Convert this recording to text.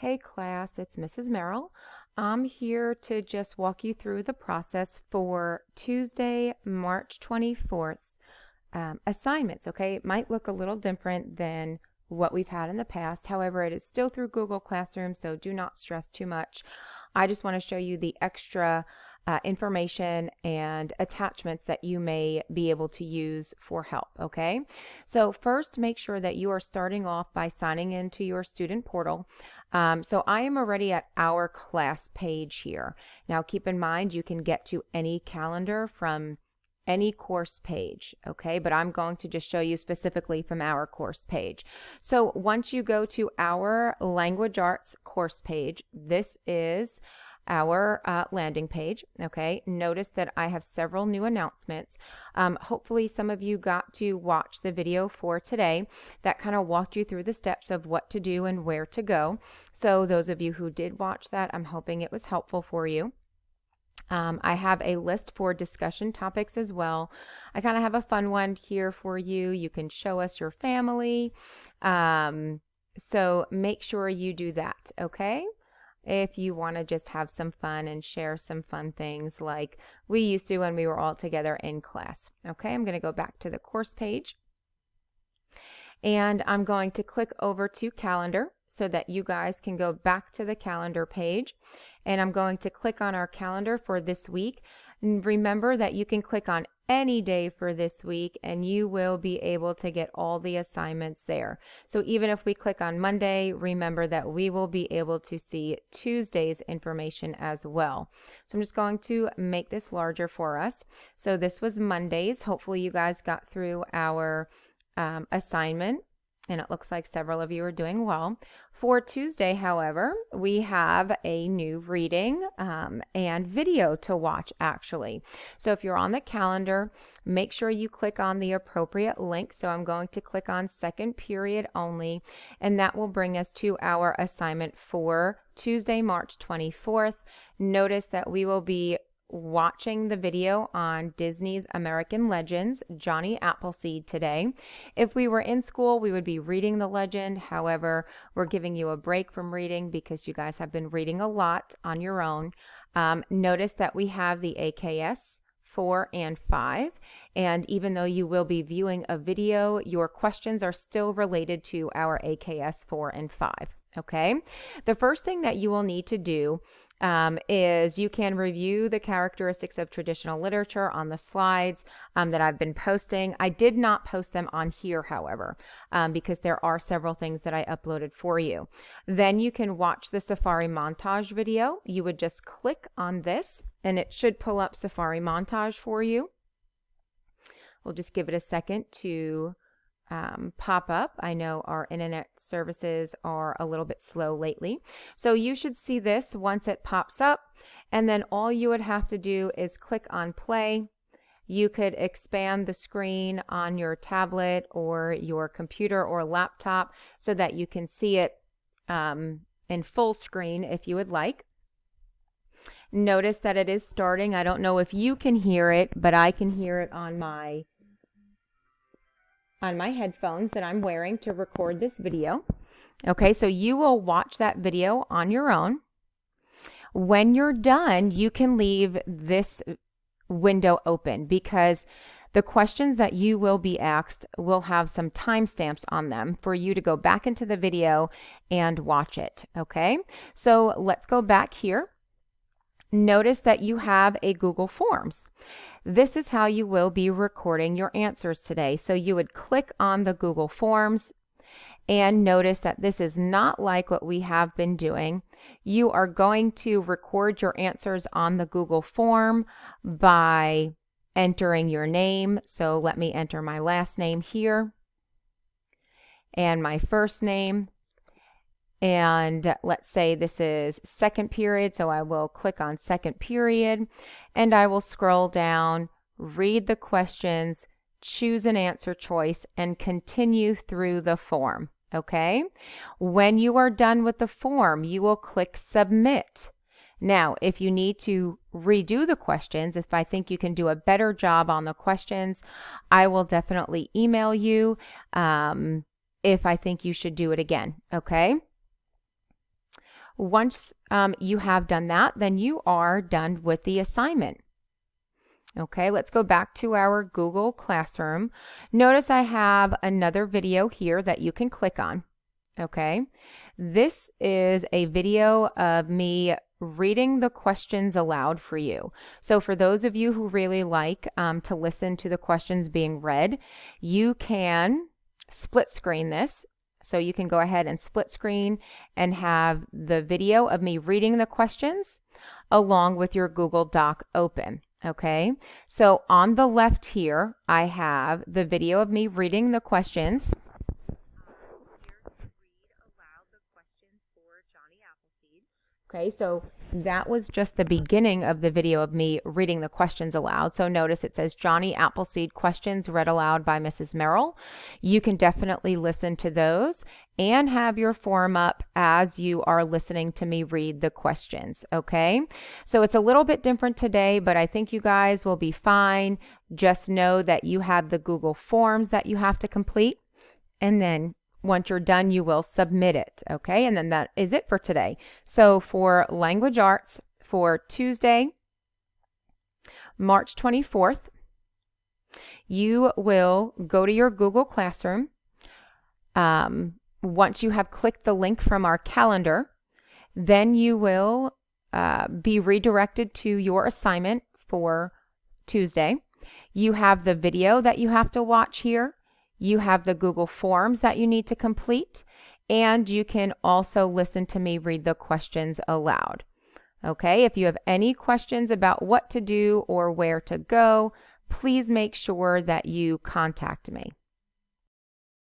Hey class, it's Mrs. Merrill. I'm here to just walk you through the process for Tuesday, March 24th assignments, okay? It might look a little different than what we've had in the past. However, it is still through Google Classroom, so do not stress too much. I just want to show you the extra information and attachments that you may be able to use for help, okay? So first, make sure that you are starting off by signing into your student portal. So I am already at our class page here. Now keep in mind you can get to any calendar from any course page, okay? But I'm going to just show you specifically from our course page. So once you go to our language arts course page, this is our landing page, okay? Notice that I have several new announcements. Hopefully some of you got to watch the video for today that kind of walked you through the steps of what to do and where to go. So those of you who did watch that, I'm hoping it was helpful for you. I have a list for discussion topics as well. I kind of have a fun one here for you. You can show us your family. So make sure you do that, okay? If you want to just have some fun and share some fun things like we used to when we were all together in class. Okay, I'm going to go back to the course page. And I'm going to click over to calendar so that you guys can go back to the calendar page. And I'm going to click on our calendar for this week. And remember that you can click on any day for this week and you will be able to get all the assignments there. So even if we click on Monday, remember that we will be able to see Tuesday's information as well. So I'm just going to make this larger for us. So this was Monday's. Hopefully you guys got through our assignment, and it looks like several of you are doing well. For Tuesday, however, we have a new reading and video to watch, actually. So if you're on the calendar, make sure you click on the appropriate link. So I'm going to click on second period only, and that will bring us to our assignment for Tuesday, March 24th. Notice that we will be watching the video on Disney's American Legends, Johnny Appleseed, today. If we were in school, we would be reading the legend. However, we're giving you a break from reading because you guys have been reading a lot on your own. Notice that we have the AKS 4 and 5, and even though you will be viewing a video, your questions are still related to our AKS 4 and 5. Okay, the first thing that you will need to do is you can review the characteristics of traditional literature on the slides that I've been posting. I did not post them on here, however, because there are several things that I uploaded for you. Then you can watch the Safari montage video. You would just click on this and it should pull up Safari montage for you. We'll just give it a second to pop up. I know our internet services are a little bit slow lately. So you should see this once it pops up, and then all you would have to do is click on play. You could expand the screen on your tablet or your computer or laptop so that you can see it in full screen if you would like. Notice that it is starting. I don't know if you can hear it, but I can hear it on my headphones that I'm wearing to record this video. Okay, so you will watch that video on your own. When you're done, you can leave this window open because the questions that you will be asked will have some timestamps on them for you to go back into the video and watch it. Okay, so let's go back here. Notice that you have a Google Forms. This is how you will be recording your answers today. So you would click on the Google Forms and notice that this is not like what we have been doing. You are going to record your answers on the Google form by entering your name. So let me enter my last name here and my first name. And let's say this is second period, so I will click on second period and I will scroll down, read the questions, choose an answer choice, and continue through the form. Okay? When you are done with the form, you will click submit. Now, if you need to redo the questions, if I think you can do a better job on the questions, I will definitely email you if I think you should do it again. Okay? once you have done that, then you are done with the assignment. Okay, let's go back to our Google Classroom. Notice I have another video here that you can click on. Okay, this is a video of me reading the questions aloud for you. So for those of you who really like to listen to the questions being read, you can split screen this. So you can go ahead and split screen and have the video of me reading the questions along with your Google Doc open. Okay, so on the left here, I have the video of me reading the questions. Okay, so that was just the beginning of the video of me reading the questions aloud. So notice it says Johnny Appleseed questions read aloud by Mrs. Merrill. You can definitely listen to those and have your form up as you are listening to me read the questions, okay? So it's a little bit different today, but I think you guys will be fine. Just know that you have the Google Forms that you have to complete, and then once you're done, you will submit it, okay? And then that is it for today. So for language arts for Tuesday, March 24th, you will go to your Google Classroom. Once you have clicked the link from our calendar, then you will be redirected to your assignment for Tuesday. You have the video that you have to watch here. You have the Google Forms that you need to complete, and you can also listen to me read the questions aloud. Okay, if you have any questions about what to do or where to go, please make sure that you contact me.